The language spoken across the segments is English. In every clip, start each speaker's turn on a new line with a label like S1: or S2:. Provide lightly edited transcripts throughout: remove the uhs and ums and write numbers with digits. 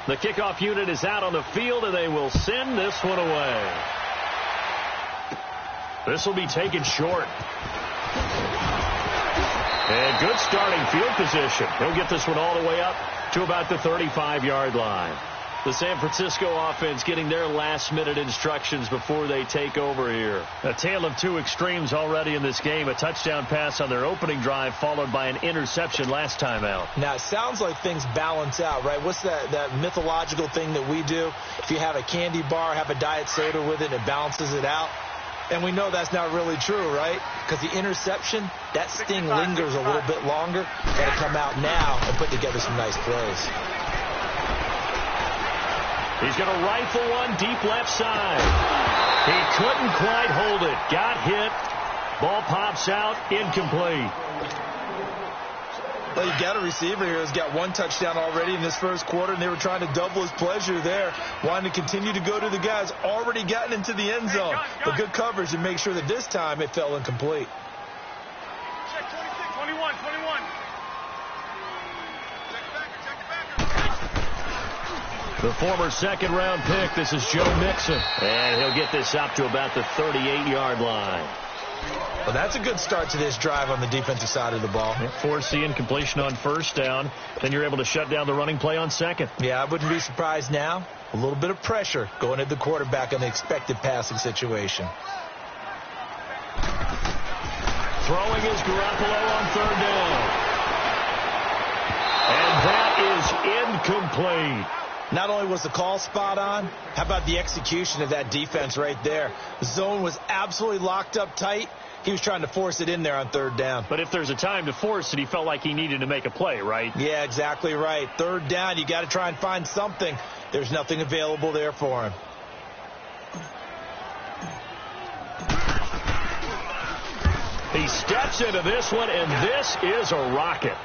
S1: The kickoff unit is out on the field, and they will send this one away. This will be taken short. And good starting field position. He'll get this one all the way up to about the 35-yard line. The San Francisco offense getting their last-minute instructions before they take over here. A tale of two extremes already in this game. A touchdown pass on their opening drive followed by an interception last time out.
S2: Now, it sounds like things balance out, right? What's that mythological thing that we do? If you have a candy bar, have a diet soda with it, it balances it out. And we know that's not really true, right? Because the interception, that sting lingers a little bit longer. Got to come out now and put together some nice plays.
S1: He's going to rifle one deep left side. He couldn't quite hold it. Got hit. Ball pops out. Incomplete.
S2: Well, you got a receiver here who's got one touchdown already in this first quarter, and they were trying to double his pleasure there, wanting to continue to go to the guys already gotten into the end zone. But good coverage and make sure that this time it fell incomplete.
S3: Check 26, 21.
S1: The former second-round pick, this is Joe Mixon. And he'll get this up to about the 38-yard line.
S2: Well, that's a good start to this drive on the defensive side of the ball.
S1: Force the incompletion on first down. Then you're able to shut down the running play on second.
S2: Yeah, I wouldn't be surprised now. A little bit of pressure going at the quarterback in the expected passing situation.
S1: Throwing is Garoppolo on third down. And that is incomplete.
S2: Not only was the call spot on, how about the execution of that defense right there? The zone was absolutely locked up tight. He was trying to force it in there on third down.
S1: But if there's a time to force it, he felt like he needed to make a play, right?
S2: Yeah, exactly right. Third down, you got to try and find something. There's nothing available there for him.
S1: He steps into this one, and this is a rocket.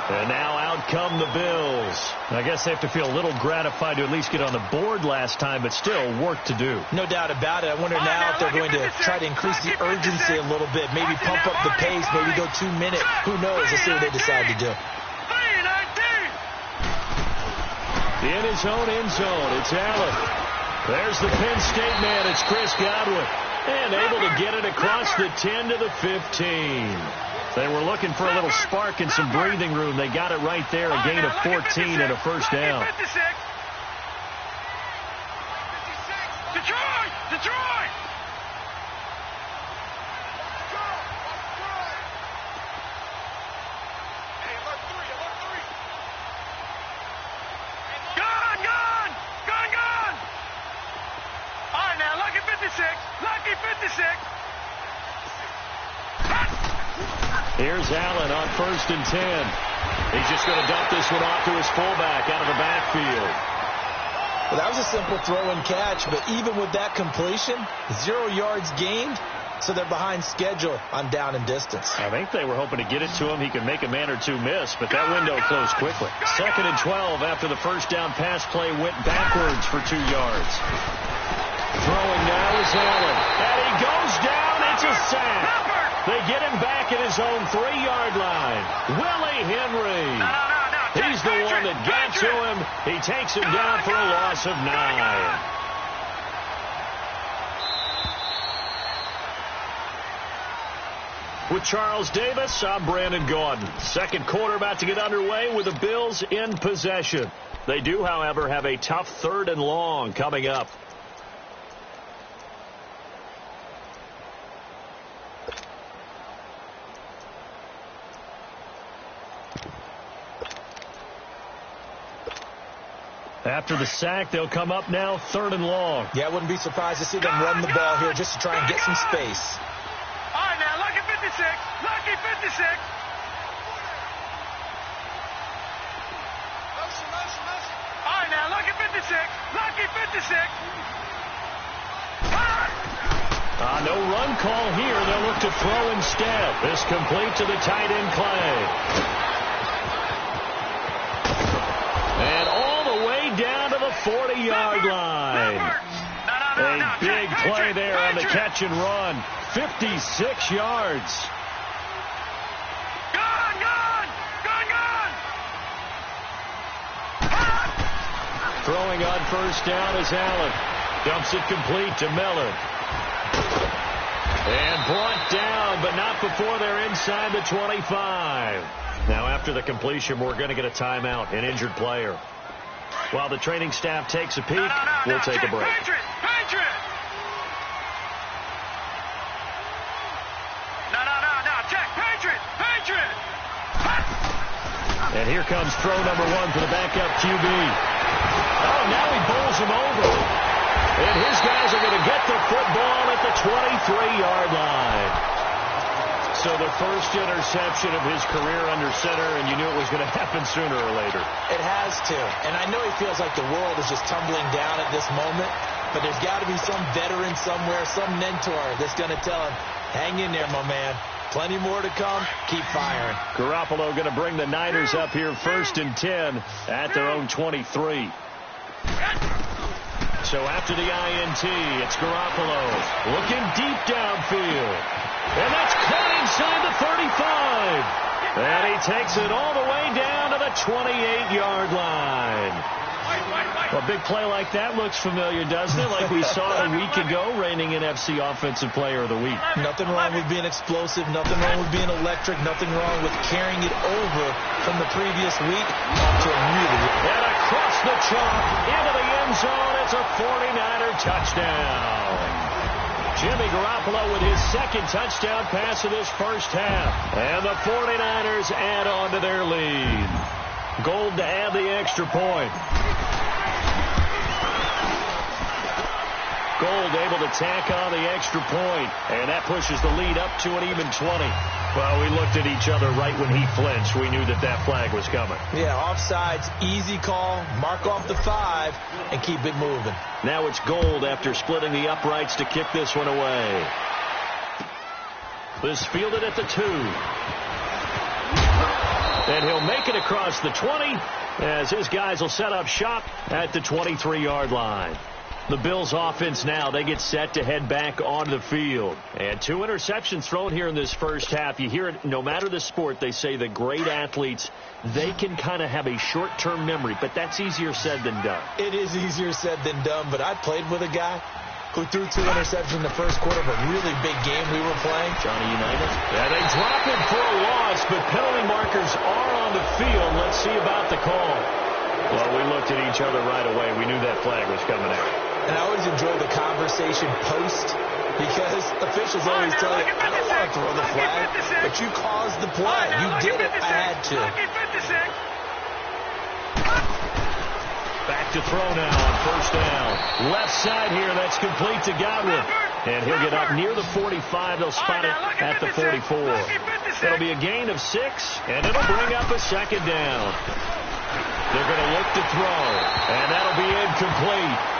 S1: And now out come the Bills. I guess they have to feel a little gratified to at least get on the board last time, but still work to do.
S2: No doubt about it. I wonder now if they're going to try to increase the urgency a little bit, maybe pump up the pace, maybe go 2 minutes. Who knows? Let's see what they decide to do.
S1: In his own end zone, it's Allen. There's the Penn State man. It's Chris Godwin. And able to get it across the 10 to the 15. They were looking for a little spark and some breathing room. They got it right there, a gain of 14 and a first down.
S3: Detroit! Gone! All right, now, lucky 56.
S1: Here's Allen on 1st and 10. He's just going to dump this one off to his fullback out of the backfield.
S2: Well, that was a simple throw and catch, but even with that completion, 0 yards gained, so they're behind schedule on down and distance.
S1: I think they were hoping to get it to him. He could make a man or two miss, but that window closed quickly. 2nd and 12 after the first down pass play went backwards for 2 yards. Throwing now is Allen. And he goes down. It's a sack. They get him back at his own 3-yard line. Willie Henry. He's the one that got to him. He takes him down for a loss of 9. With Charles Davis, I'm Brandon Gaudin. Second quarter about to get underway with the Bills in possession. They do, however, have a tough 3rd and long coming up. After the sack, they'll come up now 3rd and long.
S2: Yeah, I wouldn't be surprised to see them run the ball here just to try and get some space.
S3: All right, now, lucky 56. All right, now, lucky 56.
S1: No run call here. They'll look to throw instead. This complete to the tight end, Clay. And all the way down to the 40-yard line. A big play there on the catch and run. 56 yards.
S3: Gone!
S1: Throwing on first down is Allen. Dumps it complete to Miller. And brought down, but not before they're inside the 25. Now, after the completion, we're going to get a timeout, an injured player. While the training staff takes a peek, we'll take a break.
S3: Patriot! Check! Patriot!
S1: And here comes throw number one for the backup QB. Oh, now he bowls him over. And his guys are going to get the football at the 23-yard line. So the first interception of his career under center, and you knew it was going to happen sooner or later.
S2: It has to. And I know he feels like the world is just tumbling down at this moment, but there's got to be some veteran somewhere, some mentor that's going to tell him, hang in there, my man. Plenty more to come. Keep firing.
S1: Garoppolo going to bring the Niners up here 1st and 10 at their own 23. So after the INT, it's Garoppolo looking deep downfield. And that's caught inside the 35. And he takes it all the way down to the 28-yard line. A big play like that looks familiar, doesn't it? Like we saw a week ago, reigning NFC Offensive Player of the Week.
S2: Nothing wrong with being explosive. Nothing wrong with being electric. Nothing wrong with carrying it over from the previous week to a really...
S1: And across the chalk, into the end zone, it's a 49er touchdown. Jimmy Garoppolo with his second touchdown pass of this first half. And the 49ers add on to their lead. Gold to add the extra point. Gold able to tack on the extra point, and that pushes the lead up to an even 20. Well, we looked at each other right when he flinched. We knew that that flag was coming.
S2: Yeah, offsides, easy call, mark off the 5, and keep it moving.
S1: Now it's Gold after splitting the uprights to kick this one away. This fielded at the 2. And he'll make it across the 20 as his guys will set up shop at the 23-yard line. The Bills offense now, they get set to head back onto the field. And 2 interceptions thrown here in this first half. You hear it, no matter the sport, they say the great athletes, they can kind of have a short-term memory, but that's easier said than done.
S2: It is easier said than done, but I played with a guy who threw 2 interceptions in the first quarter of a really big game we were playing.
S1: Johnny Unitas. Yeah, they drop it for a loss, but penalty markers are on the field. Let's see about the call. Well, we looked at each other right away. We knew that flag was coming out.
S2: And I always enjoy the conversation post because officials always tell you, I don't want to throw the flag, but you caused the play. You did it. I had to.
S1: Back to throw now on first down. Left side here, that's complete to Godwin. And he'll get up near the 45. They'll spot it at the 44. It'll be a gain of 6, and it'll bring up a second down. They're going to look to throw, and that'll be incomplete.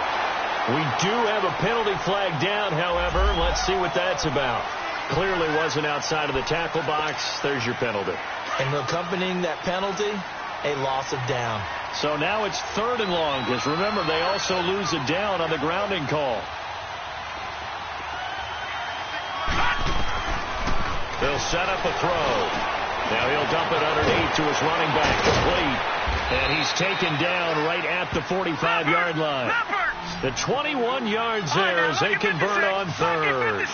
S1: We do have a penalty flag down, however. Let's see what that's about. Clearly wasn't outside of the tackle box. There's your penalty.
S2: And accompanying that penalty, a loss of down.
S1: So now it's 3rd and long, because remember, they also lose a down on the grounding call. They'll set up a throw. Now he'll dump it underneath to his running back, complete. And he's taken down right at the 45-yard line. The 21 yards there as they convert on 3rd.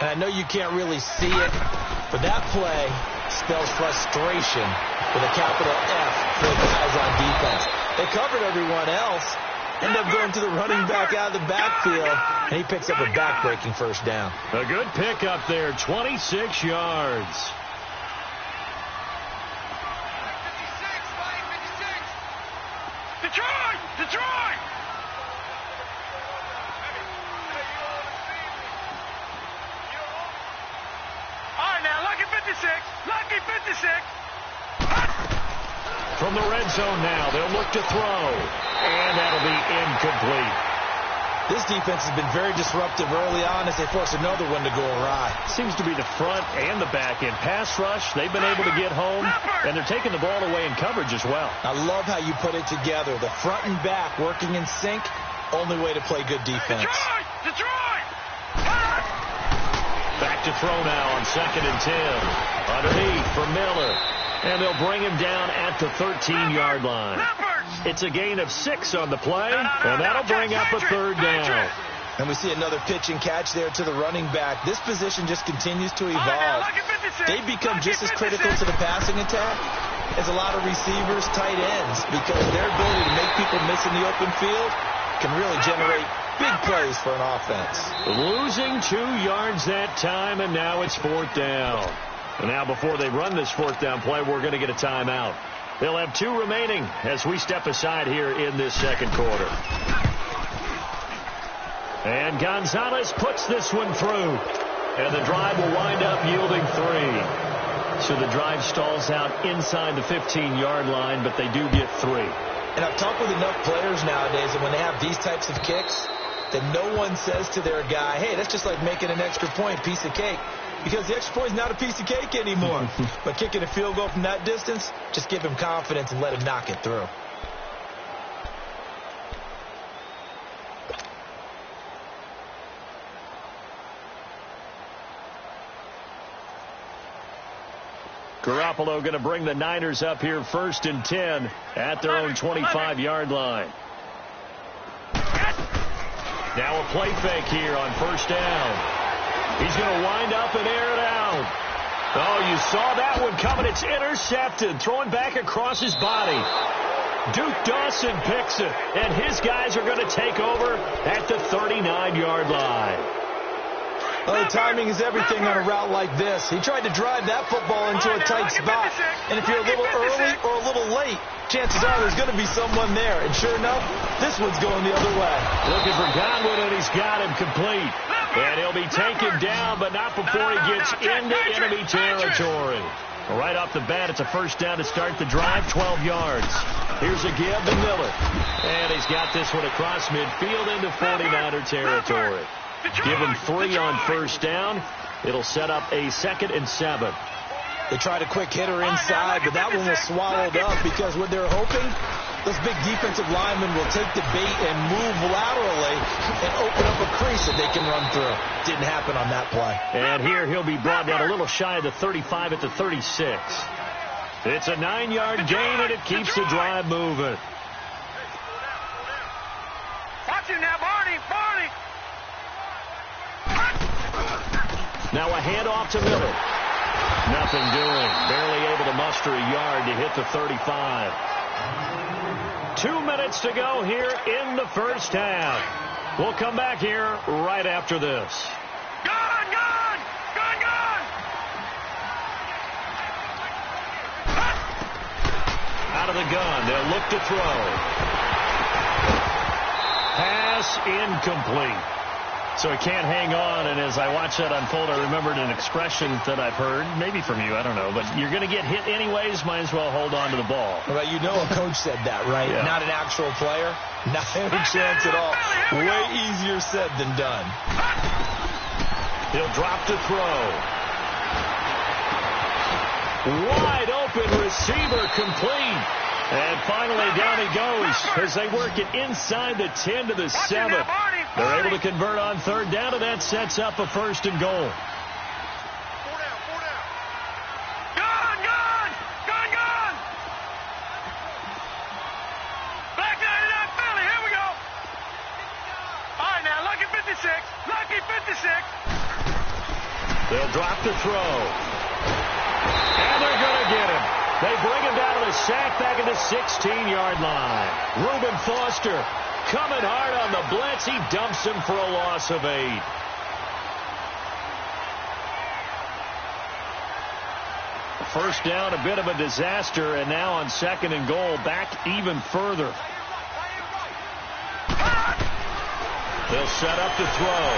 S2: And I know you can't really see it, but that play spells frustration with a capital F for the guys on defense. They covered everyone else, end up going to the running back out of the backfield, and he picks up a back-breaking first down.
S1: A good pickup there, 26 yards.
S3: Detroit! All right, now, lucky 56.
S1: From the red zone now, they'll look to throw. And that'll be incomplete.
S2: This defense has been very disruptive early on as they force another one to go awry.
S1: Seems to be the front and the back end. Pass rush, they've been able to get home, and they're taking the ball away in coverage as well.
S2: I love how you put it together. The front and back working in sync, only way to play good defense.
S3: Detroit!
S1: Back to throw now on 2nd and 10. Underneath for Miller. And they'll bring him down at the 13-yard line. It's a gain of 6 on the play, and that'll bring up a third down.
S2: And we see another pitch and catch there to the running back. This position just continues to evolve. They become just as critical to the passing attack as a lot of receivers, tight ends, because their ability to make people miss in the open field can really generate big plays for an offense.
S1: Losing 2 yards that time, and now it's 4th down. And now before they run this 4th down play, we're going to get a timeout. They'll have 2 remaining as we step aside here in this second quarter. And Gonzalez puts this one through. And the drive will wind up yielding 3. So the drive stalls out inside the 15-yard line, but they do get 3.
S2: And I've talked with enough players nowadays that when they have these types of kicks, that no one says to their guy, hey, that's just like making an extra point, piece of cake. Because the extra point is not a piece of cake anymore. But kicking a field goal from that distance, just give him confidence and let him knock it through.
S1: Garoppolo going to bring the Niners up here 1st and 10 at their own 25-yard line. Now a play fake here on 1st down. He's going to wind up and air it out. Oh, you saw that one coming. It's intercepted. Throwing back across his body. Duke Dawson picks it, and his guys are going to take over at the 39-yard line.
S2: Well, the timing is everything on a route like this. He tried to drive that football into a tight spot. And if you're a little early or a little late, chances are there's going to be someone there. And sure enough, this one's going the other way.
S1: Looking for Godwin, and he's got him complete. And he'll be taken down, but not before he gets into enemy territory. Right off the bat, it's a 1st down to start the drive, 12 yards. Here's a give to Miller. And he's got this one across midfield into 49er territory. Give him 3 on 1st down. It'll set up a 2nd and 7.
S2: They tried a quick hitter inside, but that one was swallowed up because what they're hoping, those big defensive linemen will take the bait and move laterally and open up a crease that they can run through. Didn't happen on that play.
S1: And here he'll be brought down a little shy of the 35 at the 36. It's a 9-yard gain, and it keeps the drive moving.
S3: Watch him now, Barney.
S1: Now a handoff to Miller. Nothing doing. Barely able to muster a yard to hit the 35. 2 minutes to go here in the 1st half. We'll come back here right after this.
S3: Gone!
S1: Out of the gun. They'll look to throw. Pass incomplete. So he can't hang on, and as I watch that unfold, I remembered an expression that I've heard, maybe from you, I don't know, but you're going to get hit anyways, might as well hold on to the ball.
S2: Well, you know a coach said that, right?
S1: Yeah.
S2: Not an actual player. Not any chance at all. Way easier said than done.
S1: He'll drop to throw. Wide open receiver complete. And finally down he goes as they work it inside the 10 to the 7. They're able to convert on 3rd down, and that sets up a 1st and goal.
S3: Gone! Back 99 Philly, here we go. All right, now, lucky 56.
S1: They'll drop the throw. And they're going to get him. They bring him down to the sack back at the 16-yard line. Reuben Foster coming hard on the blitz. He dumps him for a loss of 8. First down, a bit of a disaster, and now on 2nd and goal, back even further. They'll set up to throw.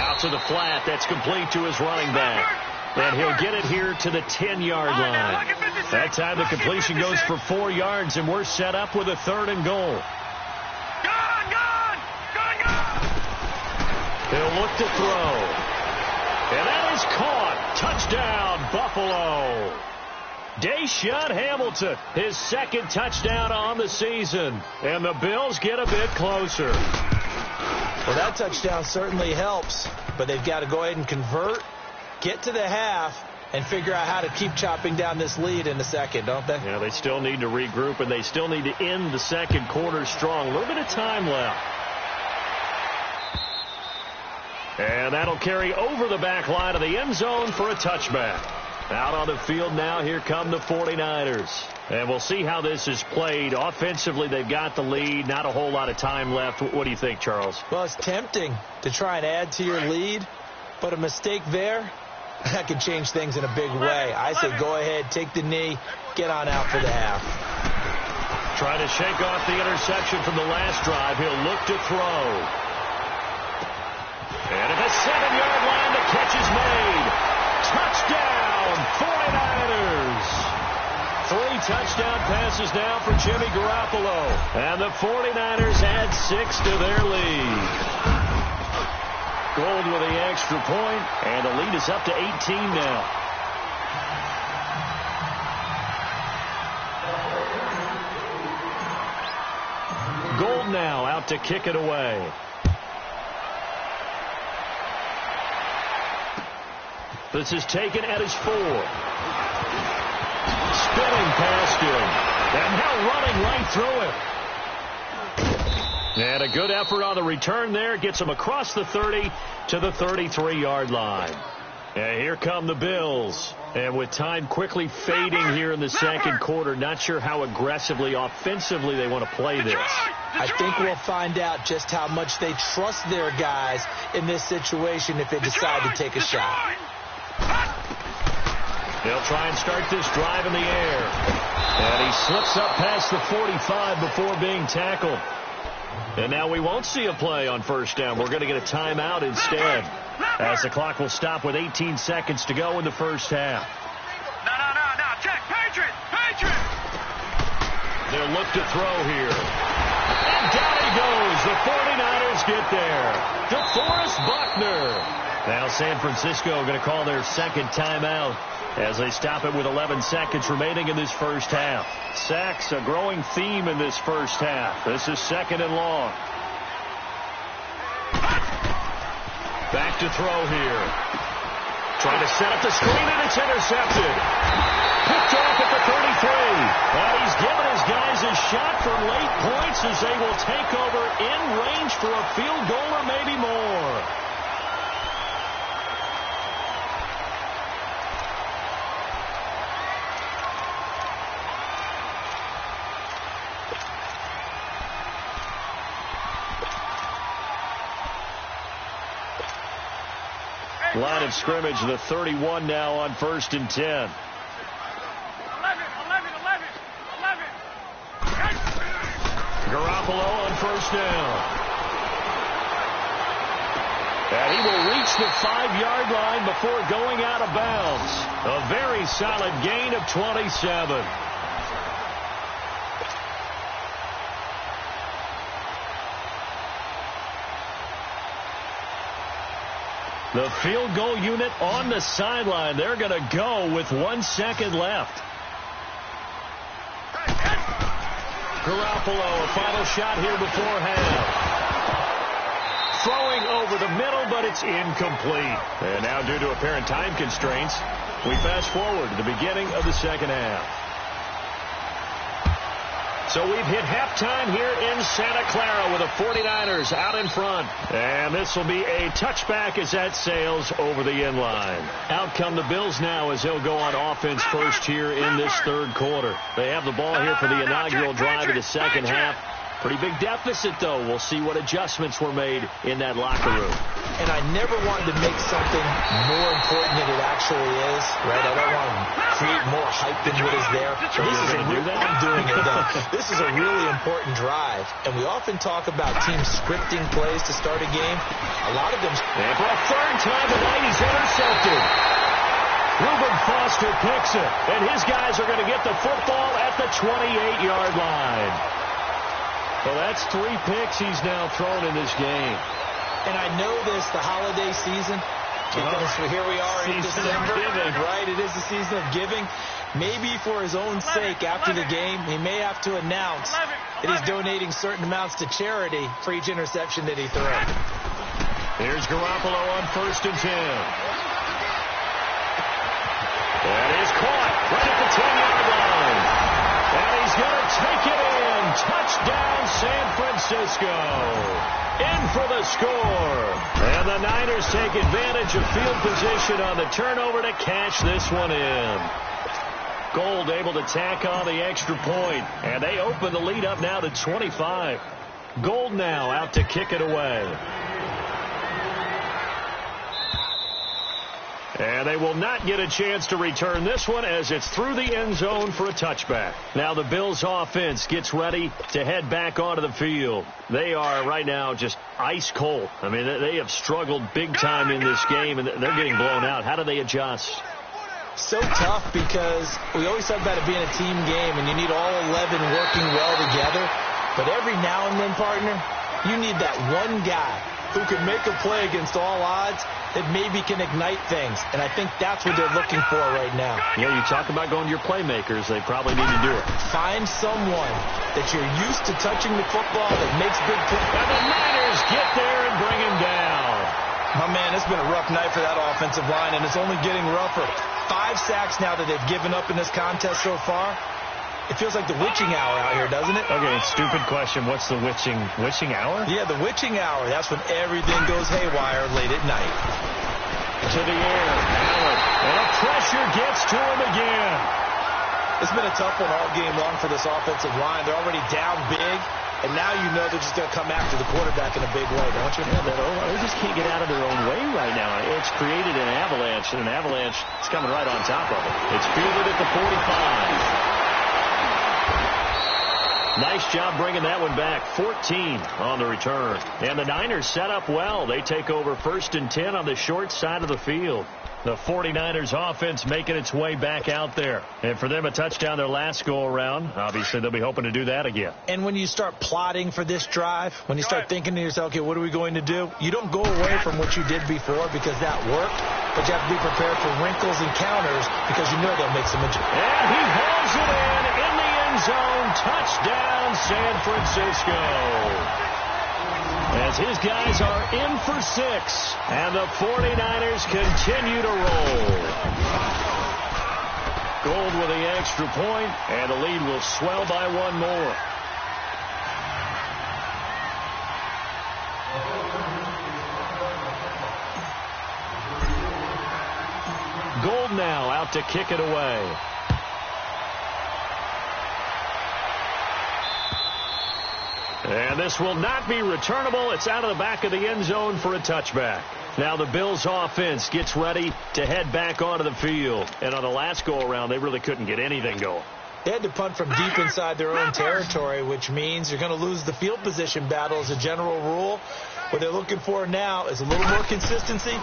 S1: Out to the flat. That's complete to his running back. And he'll get it here to the 10-yard line. That time the completion goes for 4 yards, and we're set up with a 3rd and goal.
S3: Gone!
S1: He'll look to throw. And that is caught. Touchdown, Buffalo. Deshaun Hamilton, his 2nd touchdown on the season. And the Bills get a bit closer.
S2: Well, that touchdown certainly helps, but they've got to go ahead and convert, get to the half, and figure out how to keep chopping down this lead in the second, don't they?
S1: Yeah, they still need to regroup, and they still need to end the second quarter strong. A little bit of time left. And that'll carry over the back line of the end zone for a touchback. Out on the field now, here come the 49ers. And we'll see how this is played. Offensively, they've got the lead. Not a whole lot of time left. What do you think, Charles?
S2: Well, it's tempting to try and add to your lead, but a mistake there, that could change things in a big way. I say go ahead, take the knee, get on out for the half.
S1: Trying to shake off the interception from the last drive. He'll look to throw. And at the 7-yard line, the catch is made. Touchdown, 49ers. 3 touchdown passes now for Jimmy Garoppolo. And the 49ers add 6 to their lead. Gold with the extra point, and the lead is up to 18 now. Gold now out to kick it away. This is taken at his 4. Spinning past him. And now running right through it. And a good effort on the return there. Gets him across the 30 to the 33-yard line. And here come the Bills. And with time quickly fading here in the second quarter, not sure how aggressively, offensively they want to play this.
S2: I think we'll find out just how much they trust their guys in this situation if they decide to take a shot.
S1: They'll try and start this drive in the air. And he slips up past the 45 before being tackled. And now we won't see a play on first down. We're going to get a timeout instead, as the clock will stop with 18 seconds to go in the first half.
S3: No. Check. Patriot.
S1: They'll look to throw here. And down he goes. The 49ers get there. DeForest Buckner. Now San Francisco going to call their second timeout as they stop it with 11 seconds remaining in this first half. Sacks, a growing theme in this first half. This is second and long. Back to throw here. Trying to set up the screen, and it's intercepted. Picked off at the 33. And he's given his guys a shot for late points as they will take over in range for a field goal or maybe more. Line of scrimmage, the 31 now on 1st and 10.
S3: 11.
S1: Garoppolo on first down. And he will reach the 5-yard line before going out of bounds. A very solid gain of 27. The field goal unit on the sideline. They're going to go with 1 second left. Garoppolo, a final shot here before half. Throwing over the middle, but it's incomplete. And now, due to apparent time constraints, we fast forward to the beginning of the second half. So we've hit halftime here in Santa Clara with the 49ers out in front. And this will be a touchback as that sails over the end line. Out come the Bills now as they'll go on offense first here in this third quarter. They have the ball here for the inaugural drive of the second half. Pretty big deficit, though. We'll see what adjustments were made in that locker room.
S2: And I never wanted to make something more important than it actually is, right? I don't want to create more hype than what is there. I'm doing it, though. This is a really important drive, and we often talk about teams scripting plays to start a game. A lot of them...
S1: And for a third time tonight, he's intercepted. Reuben Foster picks it, and his guys are going to get the football at the 28-yard line. Well, that's 3 picks he's now thrown in this game.
S2: And I know this, the holiday season, because here we are in December, right? It is the season of giving. Maybe for his own sake, after the game, he may have to announce that he's donating certain amounts to charity for each interception that he throws.
S1: Here's Garoppolo on 1st and 10. Francisco. In for the score. And the Niners take advantage of field position on the turnover to cash this one in. Gold able to tack on the extra point. And they open the lead up now to 25. Gold now out to kick it away. And they will not get a chance to return this one as it's through the end zone for a touchback. Now the Bills offense gets ready to head back onto the field. They are right now just ice cold. I mean, they have struggled big time in this game, and they're getting blown out. How do they adjust?
S2: So tough because we always talk about it being a team game, and you need all 11 working well together. But every now and then, partner, you need that one guy who can make a play against all odds that maybe can ignite things. And I think that's what they're looking for right now.
S1: Yeah, you talk about going to your playmakers. They probably need to do it.
S2: Find someone that you're used to touching the football that makes big plays.
S1: And the Niners get there and bring him down.
S2: My man, it's been a rough night for that offensive line, and it's only getting rougher. 5 sacks now that they've given up in this contest so far. It feels like the witching hour out here, doesn't it?
S1: Okay, stupid question. What's the witching hour?
S2: Yeah, the witching hour. That's when everything goes haywire late at night.
S1: To the air. Allen. And a pressure gets to him again.
S2: It's been a tough one all game long for this offensive line. They're already down big, and now you know they're just going to come after the quarterback in a big way, don't you?
S1: Yeah, they just can't get out of their own way right now. It's created an avalanche, and an avalanche is coming right on top of it. It's fielded at the 45. Nice job bringing that one back. 14 on the return. And the Niners set up well. They take over 1st and 10 on the short side of the field. The 49ers offense making its way back out there. And for them, a touchdown their last go-around. Obviously, they'll be hoping to do that again.
S2: And when you start plotting for this drive, when you start thinking to yourself, okay, what are we going to do? You don't go away from what you did before because that worked. But you have to be prepared for wrinkles and counters because you know they'll make some adjustments.
S1: And he hauls it in the end zone. Touchdown, San Francisco. As his guys are in for 6, and the 49ers continue to roll. Gold with the extra point, and the lead will swell by one more. Gold now out to kick it away. And this will not be returnable. It's out of the back of the end zone for a touchback. Now the Bills offense gets ready to head back onto the field. And on the last go-around, they really couldn't get anything going.
S2: They had to punt from deep inside their own territory, which means you're going to lose the field position battle as a general rule. What they're looking for now is a little more consistency,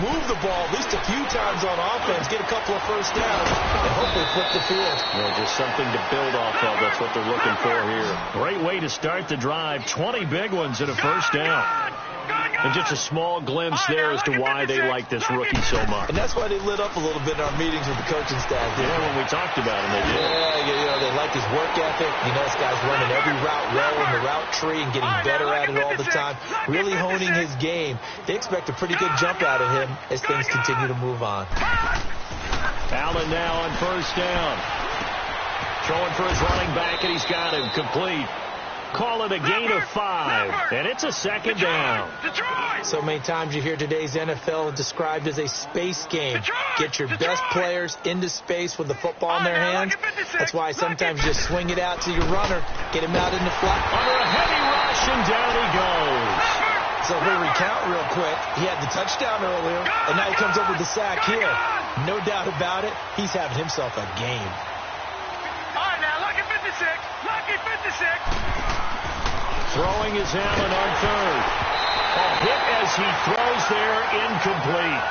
S2: move the ball at least a few times on offense, get a couple of first downs, and hopefully flip the field.
S1: Yeah, just something to build off of. That's what they're looking for here. Great way to start the drive. 20 big ones and a first down. And just a small glimpse there as to why they like this rookie so much.
S2: And that's why they lit up a little bit in our meetings with the coaching staff.
S1: Yeah, when we talked about him, they did.
S2: Yeah, they like his work ethic. You know, this guy's running every route well in the route tree and getting better at it all the time. Really honing his game. They expect a pretty good jump out of him as things continue to move on.
S1: Allen now on first down. Throwing for his running back, and he's got him complete. Call it a gain of 5, and it's a second down.
S2: So many times you hear today's NFL described as a space game. Get your best players into space with the football in their hands. That's why sometimes you swing it out to your runner, get him out in the flat.
S1: Under a heavy rush, and down he goes.
S2: So if we recount real quick, he had the touchdown earlier, and now he comes up with the sack here. No doubt about it, he's having himself a game.
S3: All right, now, lucky 56. Lucky 56.
S1: Throwing is Allen on third. A hit as he throws there, incomplete.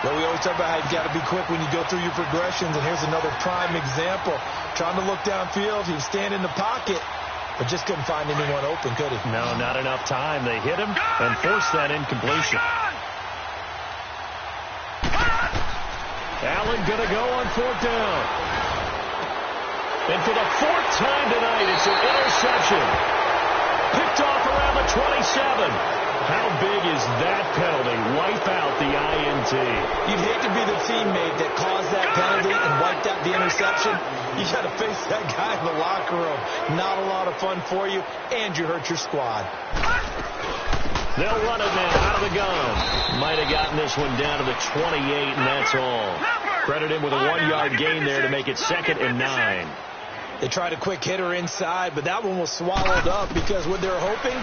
S2: Well, we always talk about how you've got to be quick when you go through your progressions, and here's another prime example. Trying to look downfield, he was standing in the pocket, but just couldn't find anyone open, could he?
S1: No, not enough time. They hit him and forced that incompletion. Allen going to go on 4th down. And for the 4th time tonight, it's an interception. Picked off around the 27. How big is that penalty? Wipe out the INT.
S2: You'd hate to be the teammate that caused that penalty and wiped out the interception. You got to face that guy in the locker room. Not a lot of fun for you, and you hurt your squad.
S1: They'll run it now out of the gun. Might have gotten this one down to the 28, and that's all. Credit him with a 1-yard gain there to make it 2nd and 9.
S2: They tried a quick hitter inside, but that one was swallowed up because what they're hoping,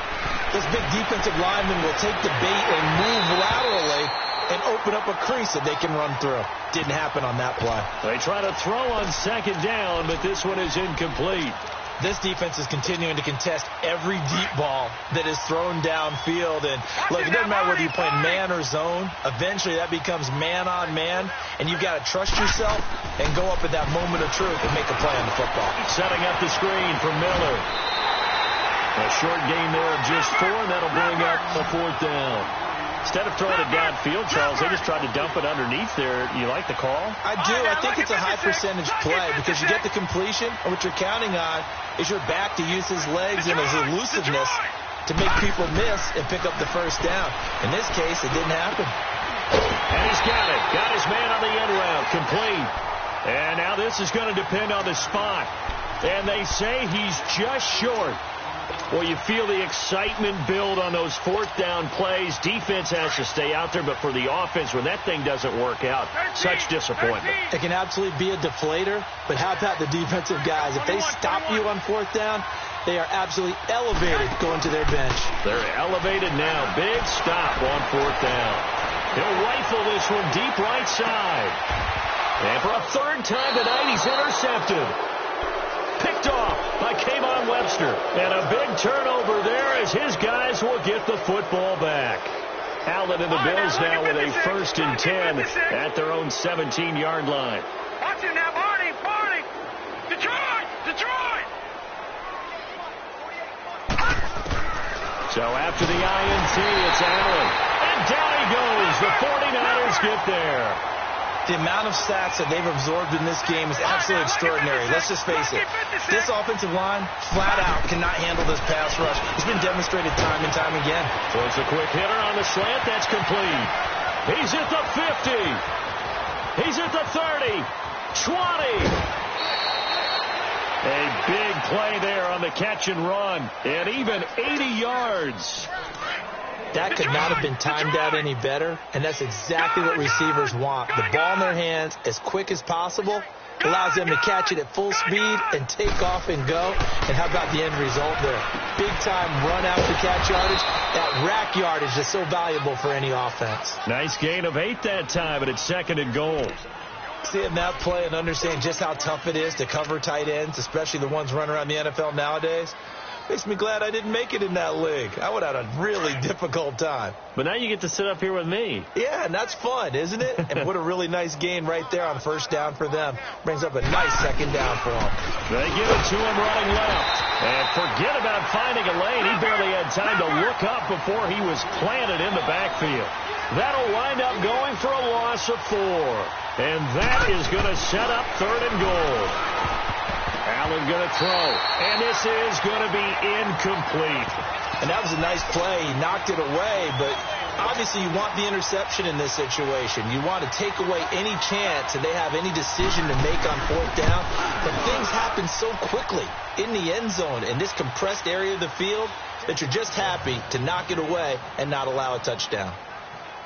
S2: this big defensive lineman will take the bait and move laterally and open up a crease that they can run through. Didn't happen on that play.
S1: They try to throw on 2nd down, but this one is incomplete.
S2: This defense is continuing to contest every deep ball that is thrown downfield. And look, it doesn't matter whether you're playing man or zone. Eventually, that becomes man on man, and you've got to trust yourself and go up at that moment of truth and make a play on the football.
S1: Setting up the screen for Miller. A short gain there of just 4, and that'll bring up a 4th down. Instead of throwing it downfield, Charles, they just tried to dump it underneath there. You like the call?
S2: I do. I think it's a high percentage play because you get the completion, and what you're counting on is your back to use his legs and his elusiveness to make people miss and pick up the first down. In this case, it didn't happen.
S1: And he's got it. Got his man on the end route. Complete. And now this is going to depend on the spot. And they say he's just short. Well, you feel the excitement build on those 4th down plays. Defense has to stay out there, but for the offense, when that thing doesn't work out, such disappointment.
S2: It can absolutely be a deflator, but how about the defensive guys? If they stop you on 4th down, they are absolutely elevated going to their bench.
S1: They're elevated now. Big stop on 4th down. He'll rifle this one deep right side. And for a 3rd time tonight, he's intercepted. Picked off by Kayvon Webster. And a big turnover there as his guys will get the football back. Allen and the Bills now with a 1st and 10 at their own 17-yard line.
S3: Watch it now, Barney. Detroit.
S1: So after the INT, it's Allen. And down he goes. The 49ers get there.
S2: The amount of sacks that they've absorbed in this game is absolutely extraordinary. Let's just face it. This offensive line, flat out, cannot handle this pass rush. It's been demonstrated time and time again.
S1: Throws a quick hitter on the slant. That's complete. He's at the 50. He's at the 30. 20. A big play there on the catch and run. And even 80 yards.
S2: That could not have been timed out any better, and that's exactly what receivers want. The ball in their hands as quick as possible allows them to catch it at full speed and take off and go. And how about the end result there? Big-time run after catch yardage. That rack yardage is so valuable for any offense.
S1: Nice gain of 8 that time, but it's 2nd and goal.
S2: Seeing that play and understand just how tough it is to cover tight ends, especially the ones running around the NFL nowadays, makes me glad I didn't make it in that league. I would have had a really difficult time.
S1: But now you get to sit up here with me.
S2: Yeah, and that's fun, isn't it? And what a really nice gain right there on 1st down for them. Brings up a nice 2nd down for them.
S1: They give it to him running left. And forget about finding a lane. He barely had time to look up before he was planted in the backfield. That'll wind up going for a loss of 4. And that is going to set up 3rd and goal. Allen going to throw, and this is going to be incomplete.
S2: And that was a nice play. He knocked it away, but obviously you want the interception in this situation. You want to take away any chance that they have any decision to make on 4th down. But things happen so quickly in the end zone in this compressed area of the field that you're just happy to knock it away and not allow a touchdown.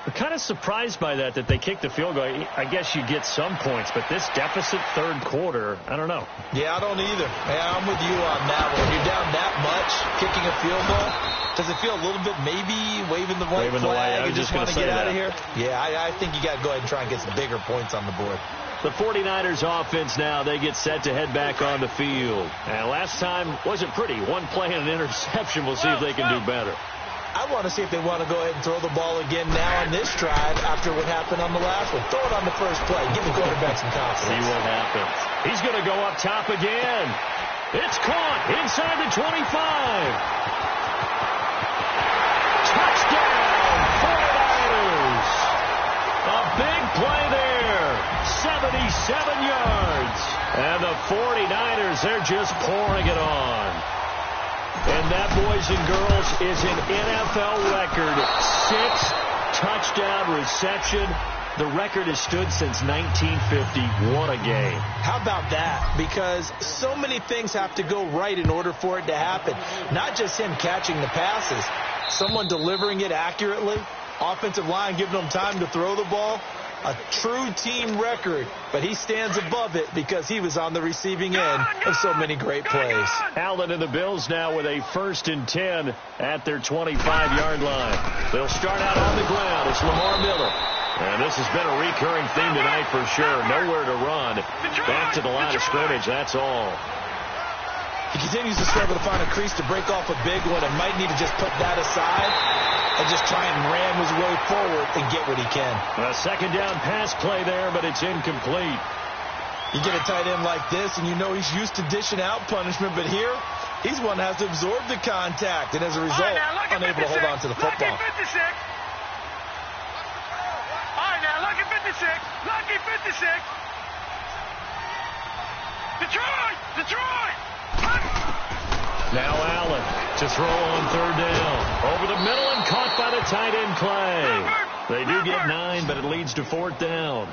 S1: I'm kind of surprised by that they kicked the field goal. I guess you get some points, but this deficit 3rd quarter, I don't know.
S2: Yeah, I don't either. Yeah, I'm with you on that one. When you're down that much, kicking a field goal, does it feel a little bit maybe waving the white flag?
S1: I was just
S2: want to
S1: say
S2: get out
S1: that.
S2: of here? Yeah, I think you got to go ahead and try and get some bigger points on the board.
S1: The 49ers offense now, they get set to head back on the field. And last time wasn't pretty. One play and an interception. We'll see if they can do better.
S2: I want to see if they want to go ahead and throw the ball again now on this drive after what happened on the last one. Throw it on the first play. Give the quarterback some confidence.
S1: See what happens. He's going to go up top again. It's caught inside the 25. Touchdown, 49ers. A big play there. 77 yards. And the 49ers, they're just pouring it on. And that, boys and girls, is an NFL record. 6 touchdown reception. The record has stood since 1950. What a game.
S2: How about that? Because so many things have to go right in order for it to happen. Not just him catching the passes, someone delivering it accurately, offensive line giving them time to throw the ball. A true team record, but he stands above it because he was on the receiving end of so many great plays.
S1: Allen and the Bills now with a 1st and 10 at their 25-yard line. They'll start out on the ground. It's Lamar Miller. And this has been a recurring theme tonight for sure. Nowhere to run. Back to the line of scrimmage, that's all.
S2: He continues to struggle to find a crease to break off a big one and might need to just put that aside and just try and ram his way forward and get what he can.
S1: A 2nd down pass play there, but it's incomplete.
S2: You get a tight end like this, and you know he's used to dishing out punishment, but here, he's one that has to absorb the contact, and as a result, unable to hold on to the football.
S3: Lucky 56. All right, now, lucky 56. Lucky 56. Detroit! Detroit!
S1: Now Allen to throw on 3rd down. Over the middle and caught by the tight end Clay. They do get 9, but it leads to 4th down.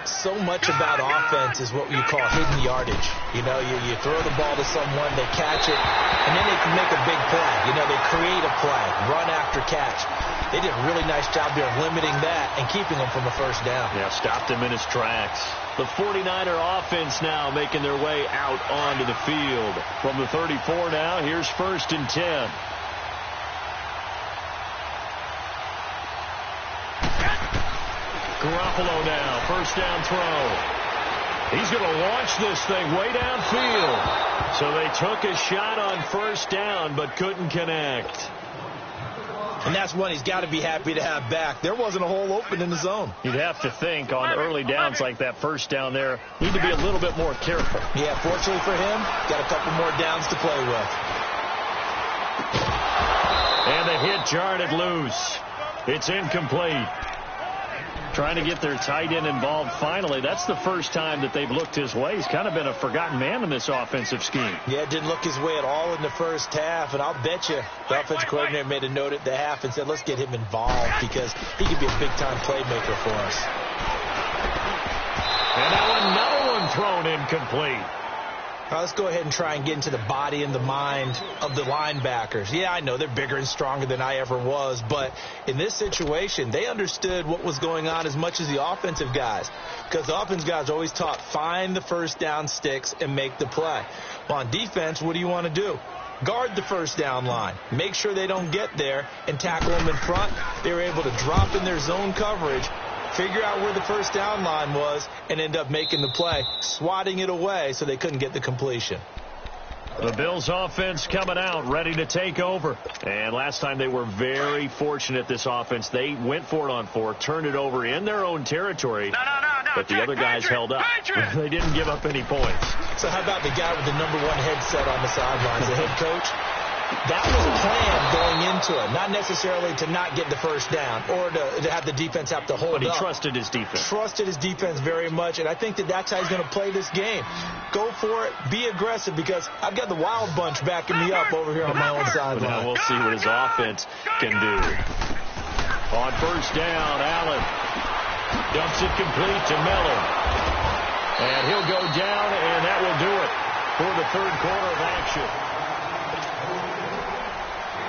S2: So much about offense is what you call hidden yardage. You know, you throw the ball to someone, they catch it, and then they can make a big play. You know, they create a play, run after catch. They did a really nice job there limiting that and keeping him from a 1st down.
S1: Yeah, stopped him in his tracks. The 49er offense now making their way out onto the field. From the 34 now, here's 1st and 10. Garoppolo now, 1st down throw. He's going to launch this thing way downfield. So they took a shot on 1st down, but couldn't connect.
S2: And that's one he's got to be happy to have back. There wasn't a hole open in the zone.
S1: You'd have to think on early downs like that 1st down there, need to be a little bit more careful.
S2: Yeah, fortunately for him, got a couple more downs to play with.
S1: And the hit jarred it loose. It's incomplete. Trying to get their tight end involved finally. That's the first time that they've looked his way. He's kind of been a forgotten man in this offensive scheme.
S2: Yeah, didn't look his way at all in the 1st half, and I'll bet you the offensive coordinator made a note at the half and said, let's get him involved because he could be a big-time playmaker for us.
S1: And now another one thrown incomplete.
S2: Let's go ahead and try and get into the body and the mind of the linebackers. Yeah, I know they're bigger and stronger than I ever was, but in this situation, they understood what was going on as much as the offensive guys, because the offensive guys are always taught, find the 1st down sticks and make the play. Well, on defense, what do you want to do? Guard the 1st down line. Make sure they don't get there and tackle them in front. They were able to drop in their zone coverage, figure out where the 1st down line was, and end up making the play, swatting it away so they couldn't get the completion.
S1: The Bills offense coming out, ready to take over. And last time they were very fortunate, this offense. They went for it on 4, turned it over in their own territory.
S3: No.
S1: But the other guys held up. They didn't give up any points.
S2: So how about the guy with the #1 headset on the sidelines, the head coach? That was planned going into it, not necessarily to not get the 1st down or to have the defense have to hold up.
S1: But he trusted his defense.
S2: Trusted his defense very much, and I think that's how he's going to play this game. Go for it, be aggressive, because I've got the Wild Bunch backing me up over here on my own sideline.
S1: Now we'll see what his offense can do. On 1st down, Allen dumps it complete to Miller. And he'll go down, and that will do it for the 3rd quarter of action.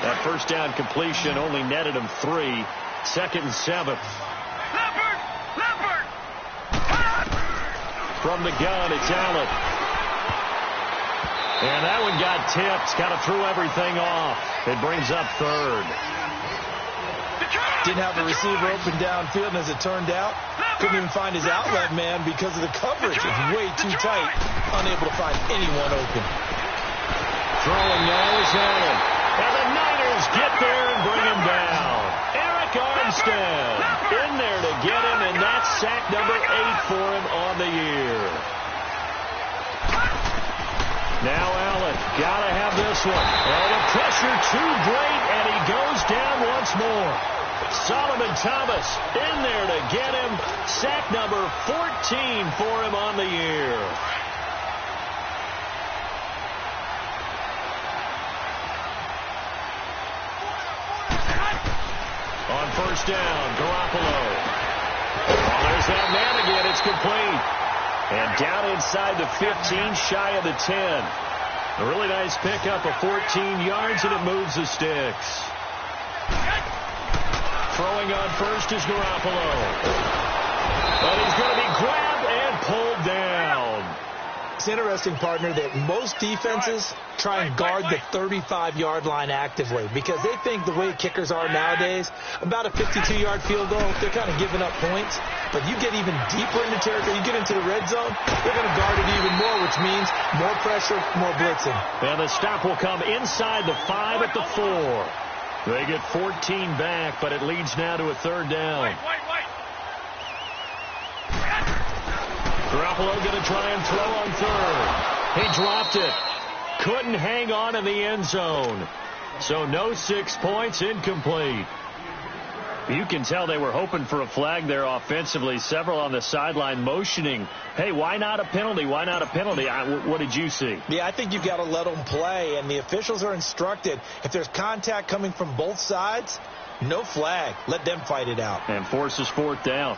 S1: That 1st down completion only netted him 3. 2nd and 7.
S3: Leopard!
S1: From the gun, it's Allen. And that one got tipped. Kind of threw everything off. It brings up 3rd.
S2: Didn't have a receiver open downfield, and as it turned out, couldn't even find his outlet man because of the coverage. It's way too tight. Unable to find anyone open.
S1: Throwing now is Allen. And the Niners get there and bring him down. Eric Armstead in there to get him, and that's sack number 8 for him on the year. Now Allen, gotta have this one. And the pressure too great, and he goes down once more. Solomon Thomas in there to get him. Sack number 14 for him on the year. first down. Garoppolo. Oh, there's that man again. It's complete. And down inside the 15, shy of the 10. A really nice pickup of 14 yards, and it moves the sticks. Throwing on first is Garoppolo. But he's going to be grabbed and pulled down.
S2: It's interesting, partner, that most defenses try and guard the 35-yard line actively because they think the way kickers are nowadays, about a 52-yard field goal, they're kind of giving up points. But you get even deeper into territory, you get into the red zone, they're going to guard it even more, which means more pressure, more blitzing.
S1: And the stop will come inside the 5 at the 4. They get 14 back, but it leads now to a third down. Garoppolo going to try and throw on third. He dropped it. Couldn't hang on in the end zone. So no 6 points, incomplete. You can tell they were hoping for a flag there offensively. Several on the sideline motioning, hey, why not a penalty? Why not a penalty? What did you see?
S2: Yeah, I think you've got to let them play, and the officials are instructed. If there's contact coming from both sides, no flag. Let them fight it out.
S1: And forces fourth down.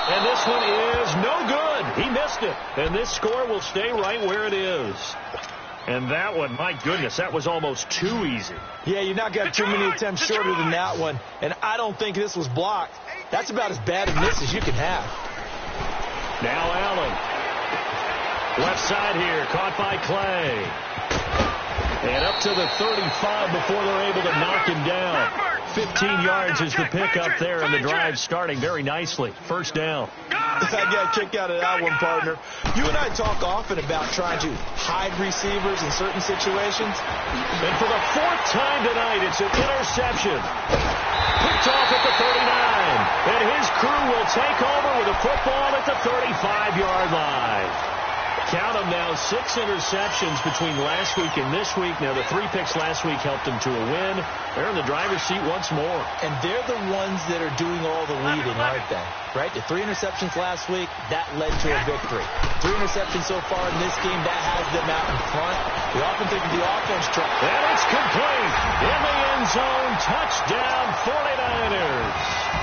S1: And this one is no good. He missed it. And this score will stay right where it is. And that one, my goodness, that was almost too easy.
S2: Yeah, you've not got too many attempts shorter than that one. And I don't think this was blocked. That's about as bad a miss as you can have.
S1: Now Allen. Left side here, caught by Clay. And up to the 35 before they're able to knock him down. 15 yards is the pickup there, and the drive starting very nicely. First down.
S2: I got a kick out of that one, partner. You and I talk often about trying to hide receivers in certain situations.
S1: And for the 4th time tonight, it's an interception. Picked off at the 39. And his crew will take over with a football at the 35-yard line. Count them now, 6 interceptions between last week and this week. Now, the 3 picks last week helped them to a win. They're in the driver's seat once more.
S2: And they're the ones that are doing all the leading, aren't they? Right? The 3 interceptions last week, that led to a victory. 3 interceptions so far in this game, that has them out in front. We often think of the offense try.
S1: And it's complete. In the end zone, touchdown 49ers.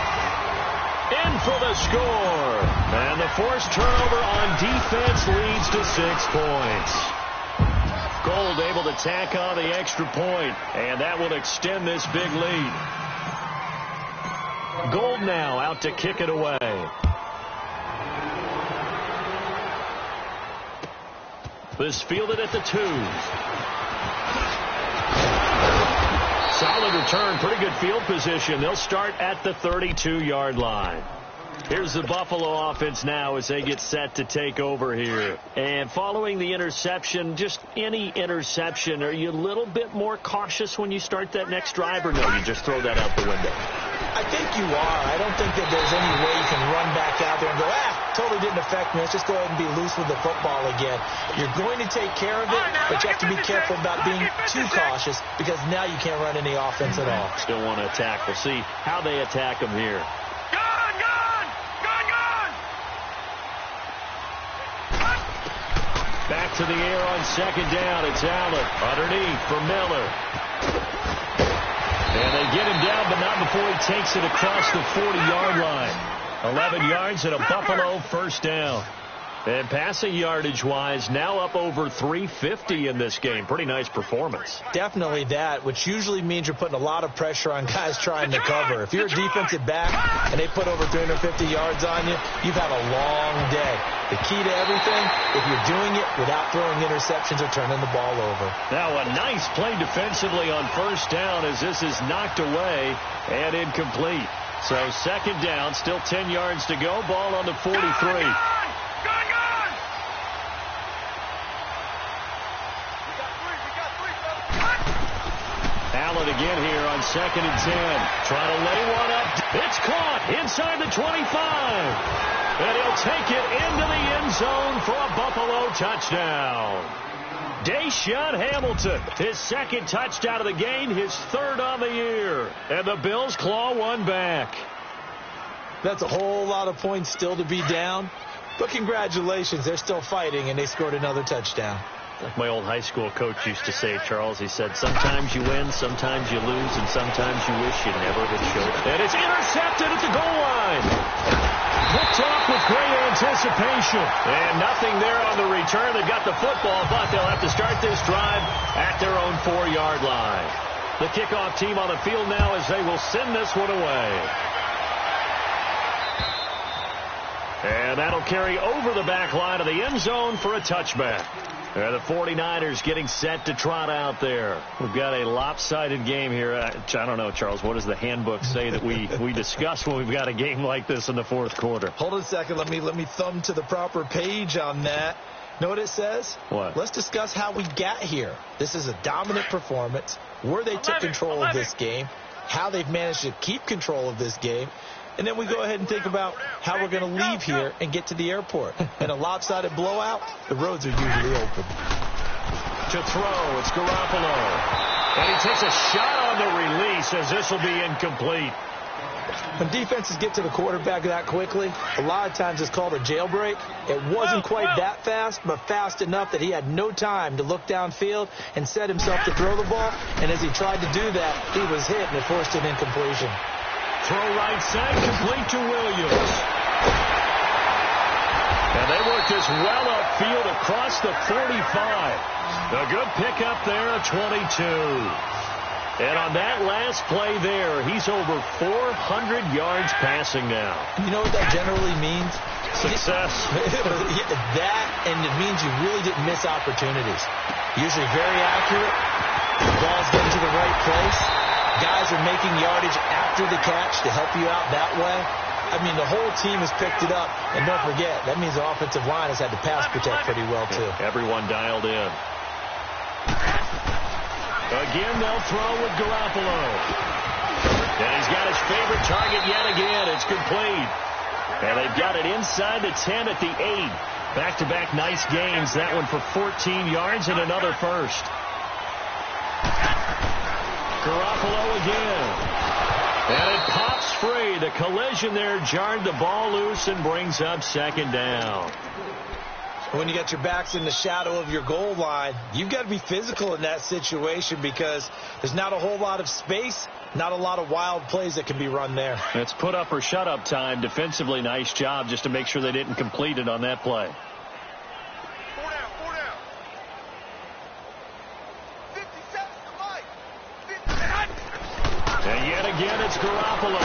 S1: In for the score. And the forced turnover on defense leads to 6 points. Gold able to tack on the extra point, and that will extend this big lead. Gold now out to kick it away. This fielded at the 2. Solid return, pretty good field position. They'll start at the 32-yard line. Here's the Buffalo offense now as they get set to take over here. And following the interception, just any interception, are you a little bit more cautious when you start that next drive, or no, you just throw that out the window?
S2: I think you are. I don't think that there's any way you can run back out there and go, totally didn't affect me. Let's just go ahead and be loose with the football again. You're going to take care of it, but you have to be careful about being too cautious because now you can't run any offense at all.
S1: Still want to attack. We'll see how they attack them here. Back to the air on second down. It's Allen underneath for Miller. And they get him down, but not before he takes it across the 40-yard line. 11 yards and a Buffalo first down. And passing yardage-wise, now up over 350 in this game. Pretty nice performance.
S2: Definitely that, which usually means you're putting a lot of pressure on guys trying to cover. If you're a defensive back and they put over 350 yards on you, you've had a long day. The key to everything, if you're doing it without throwing interceptions or turning the ball over.
S1: Now a nice play defensively on first down as this is knocked away and incomplete. So second down, still 10 yards to go. Ball on the 43. Allen again here on second and 10. Trying to lay one up. It's caught inside the 25. And he'll take it into the end zone for a Buffalo touchdown. Deshaun Hamilton, his second touchdown of the game, his third on the year. And the Bills claw one back.
S2: That's a whole lot of points still to be down. But congratulations, they're still fighting, and they scored another touchdown.
S1: Like my old high school coach used to say, Charles, he said, sometimes you win, sometimes you lose, and sometimes you wish you never had showed. And it's intercepted at the goal line. Picked off with great anticipation. And nothing there on the return. They've got the football, but they'll have to start this drive at their own 4-yard line. The kickoff team on the field now as they will send this one away. And that'll carry over the back line of the end zone for a touchback. The 49ers getting set to trot out there. We've got a lopsided game here. I don't know, Charles, what does the handbook say that we discuss when we've got a game like this in the fourth quarter?
S2: Hold on a second. Let me thumb to the proper page on that. Know what it says?
S1: What?
S2: Let's discuss how we got here. This is a dominant performance, where they took control of this game, how they've managed to keep control of this game, and then we go ahead and think about how we're going to leave here and get to the airport. In a lopsided blowout, the roads are usually open.
S1: To throw, it's Garoppolo. And he takes a shot on the release as this will be incomplete.
S2: When defenses get to the quarterback that quickly, a lot of times it's called a jailbreak. It wasn't quite that fast, but fast enough that he had no time to look downfield and set himself to throw the ball. And as he tried to do that, he was hit, and it forced an incompletion.
S1: Throw right side, complete to Williams. And they work this well upfield across the 45. A good pickup there, a 22. And on that last play there, he's over 400 yards passing now.
S2: You know what that generally means?
S1: Success.
S2: That, and it means you really didn't miss opportunities. Usually very accurate. The ball's getting to the right place. Guys are making yardage after the catch to help you out that way. I mean, the whole team has picked it up. And don't forget, that means the offensive line has had to pass protect pretty well, too.
S1: Everyone dialed in. Again, they'll throw with Garoppolo. And he's got his favorite target yet again. It's complete. And they've got it inside the 10 at the 8. Back-to-back nice gains. That one for 14 yards and another first. Garoppolo again. And it pops free. The collision there jarred the ball loose and brings up second down.
S2: When you got your backs in the shadow of your goal line, you've got to be physical in that situation because there's not a whole lot of space, not a lot of wild plays that can be run there.
S1: It's put up or shut up time. Defensively, nice job just to make sure they didn't complete it on that play.
S3: 4 down. 50 seconds to life. 50 seconds.
S1: And yet again, it's Garoppolo.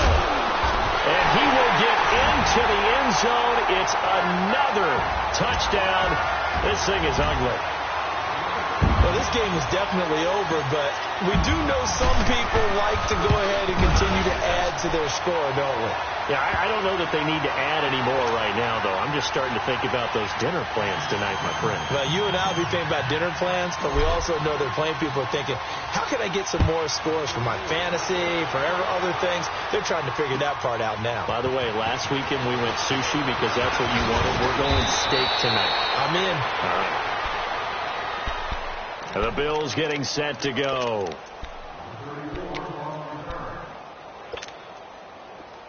S1: And he will get into the end zone. It's another touchdown. This thing is ugly.
S2: Well, this game is definitely over, but we do know some people like to go ahead and continue to add to their score, don't we?
S1: Yeah, I don't know that they need to add any more right now, though. I'm just starting to think about those dinner plans tonight, my friend.
S2: Well, you and I will be thinking about dinner plans, but we also know that plenty of people are thinking, how can I get some more scores for my fantasy, for other things? They're trying to figure that part out now.
S1: By the way, last weekend we went sushi because that's what you wanted. We're going steak tonight.
S2: I'm in.
S1: All right. The Bills getting set to go.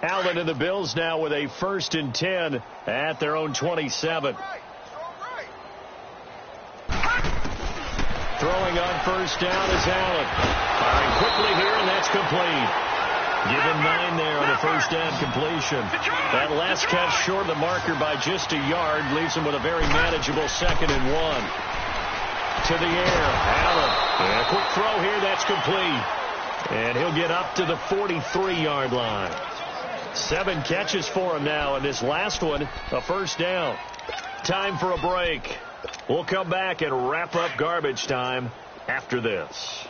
S1: Allen and the Bills now with a 1st and 10 at their own 27. Throwing on 1st down is Allen. Firing quickly here, and that's complete. Given 9 there on the 1st down completion. That last catch short of the marker by just a yard leaves him with a very manageable 2nd and 1. To the air, Allen. And a quick throw here, that's complete. And he'll get up to the 43-yard line. 7 catches for him now, and this last one, a 1st down. Time for a break. We'll come back and wrap up garbage time after this.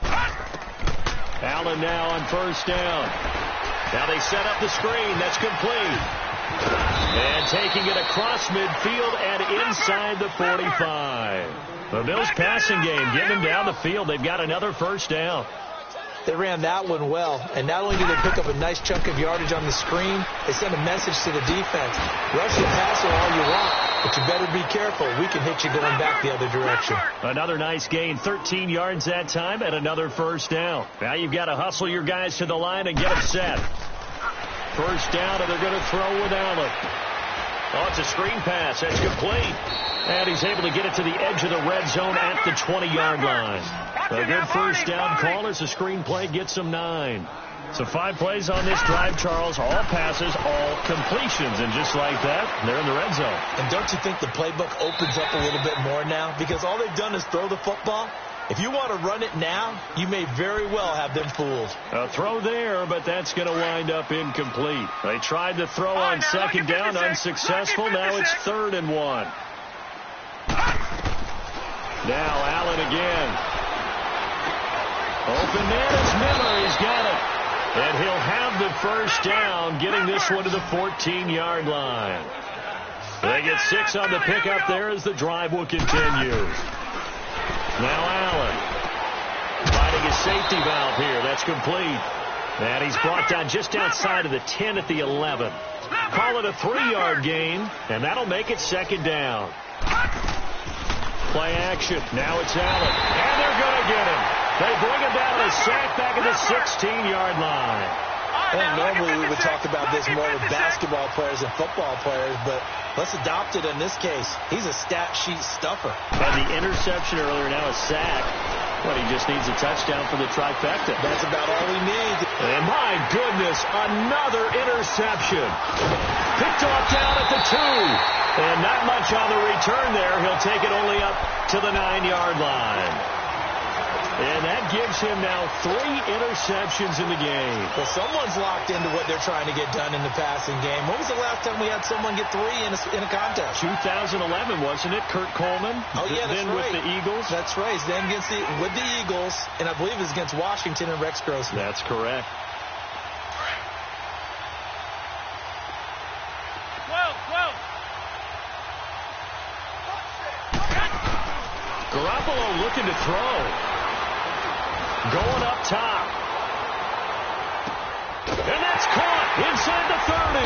S1: Allen now on 1st down. Now they set up the screen. That's complete. And taking it across midfield and inside the 45. The Bills passing game getting them down the field. They've got another 1st down.
S2: They ran that one well, and not only did they pick up a nice chunk of yardage on the screen, they sent a message to the defense. Rush the passer all you want, but you better be careful. We can hit you going back the other direction.
S1: Another nice gain, 13 yards that time, and another first down. Now you've got to hustle your guys to the line and get them set. First down, and they're going to throw with Allen. Oh, it's a screen pass. That's complete. And he's able to get it to the edge of the red zone at the 20-yard line. A good first down call as the screen play gets them 9. So 5 plays on this drive, Charles. All passes, all completions. And just like that, they're in the red zone.
S2: And don't you think the playbook opens up a little bit more now? Because all they've done is throw the football. If you want to run it now, you may very well have them fooled.
S1: A throw there, but that's going to wind up incomplete. They tried to throw on second down, unsuccessful. Now it's 3rd and 1. Now Allen again. Open man is Miller. He's got it. And he'll have the first down, getting this one to the 14-yard line. They get 6 on the pickup there as the drive will continue. Now Allen finding his safety valve here. That's complete. And he's brought down just outside of the 10 at the 11. Call it a 3-yard gain, and that'll make it 2nd down. Play action. Now it's Allen. And they're going to get him. They bring him down a sack back at the 16-yard line.
S2: And normally we would talk about this more with basketball players and football players, but let's adopt it in this case. He's a stat sheet stuffer.
S1: And the interception earlier, now a sack. But he just needs a touchdown for the trifecta.
S2: That's about all we need.
S1: And my goodness, another interception. Picked off down at the 2. And not much on the return there. He'll take it only up to the 9-yard line. And that gives him now 3 interceptions in the game.
S2: Well, someone's locked into what they're trying to get done in the passing game. When was the last time we had someone get 3 in a contest?
S1: 2011, wasn't it? Kurt Coleman.
S2: Oh, yeah, that's
S1: then
S2: right.
S1: with the Eagles.
S2: That's right. Then with the Eagles, and I believe it was against Washington and Rex Grossman.
S1: That's correct.
S3: 12.
S1: Garoppolo looking to throw. Going up top. And that's caught inside the 30.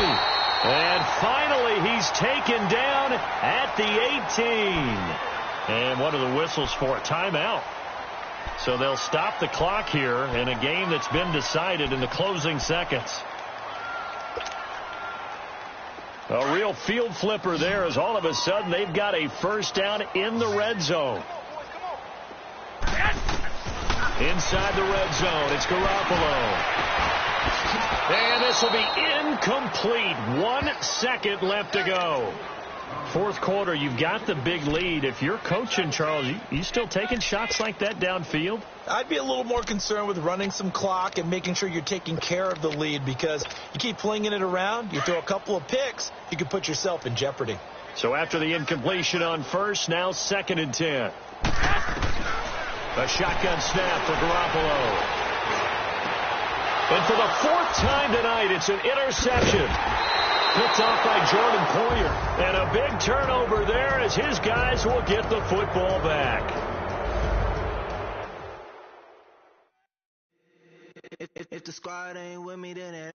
S1: And finally, he's taken down at the 18. And what are the whistles for? Timeout. So they'll stop the clock here in a game that's been decided in the closing seconds. A real field flipper there as all of a sudden they've got a first down in the red zone. Inside the red zone, it's Garoppolo. And this will be incomplete. 1 second left to go. Fourth quarter, you've got the big lead. If you're coaching, Charles, you still taking shots like that downfield?
S2: I'd be a little more concerned with running some clock and making sure you're taking care of the lead, because you keep flinging it around, you throw a couple of picks, you can put yourself in jeopardy.
S1: So after the incompletion on first, now 2nd and 10. A shotgun snap for Garoppolo. And for the 4th time tonight, it's an interception. Picked off by Jordan Poyer. And a big turnover there as his guys will get the football back.
S4: If the squad ain't with me, then